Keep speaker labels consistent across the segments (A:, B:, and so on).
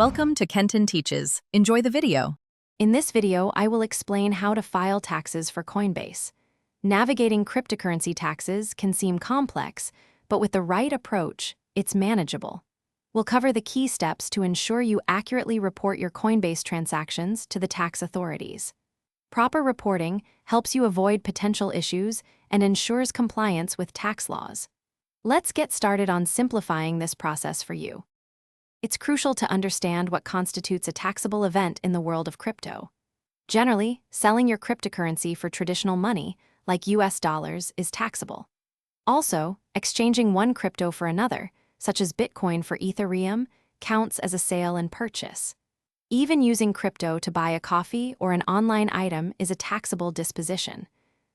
A: Welcome to Kenton Teaches. Enjoy the video.
B: In this video, I will explain how to file taxes for Coinbase. Navigating cryptocurrency taxes can seem complex, but with the right approach, it's manageable. We'll cover the key steps to ensure you accurately report your Coinbase transactions to the tax authorities. Proper reporting helps you avoid potential issues and ensures compliance with tax laws. Let's get started on simplifying this process for you. It's crucial to understand what constitutes a taxable event in the world of crypto. Generally, selling your cryptocurrency for traditional money, like US dollars, is taxable. Also, exchanging one crypto for another, such as Bitcoin for Ethereum, counts as a sale and purchase. Even using crypto to buy a coffee or an online item is a taxable disposition.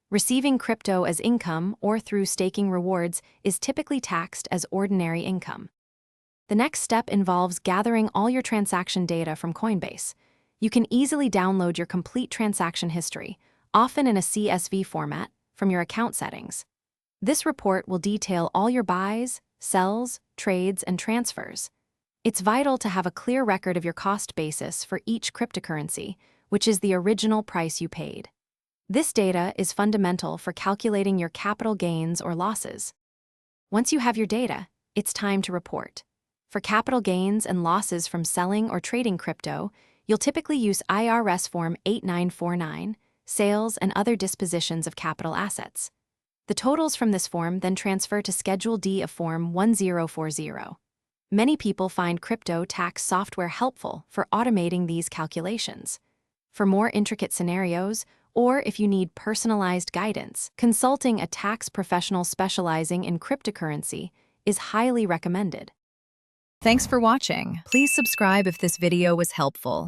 B: Receiving crypto as income or through staking rewards is typically taxed as ordinary income. The next step involves gathering all your transaction data from Coinbase. You can easily download your complete transaction history, often in a CSV format, from your account settings. This report will detail all your buys, sells, trades, and transfers. It's vital to have a clear record of your cost basis for each cryptocurrency, which is the original price you paid. This data is fundamental for calculating your capital gains or losses. Once you have your data, it's time to report. For capital gains and losses from selling or trading crypto, you'll typically use IRS Form 8949, Sales and Other Dispositions of Capital Assets. The totals from this form then transfer to Schedule D of Form 1040. Many people find crypto tax software helpful for automating these calculations. For more intricate scenarios, or if you need personalized guidance, consulting a tax professional specializing in cryptocurrency is highly recommended.
A: Thanks for watching. Please subscribe if this video was helpful.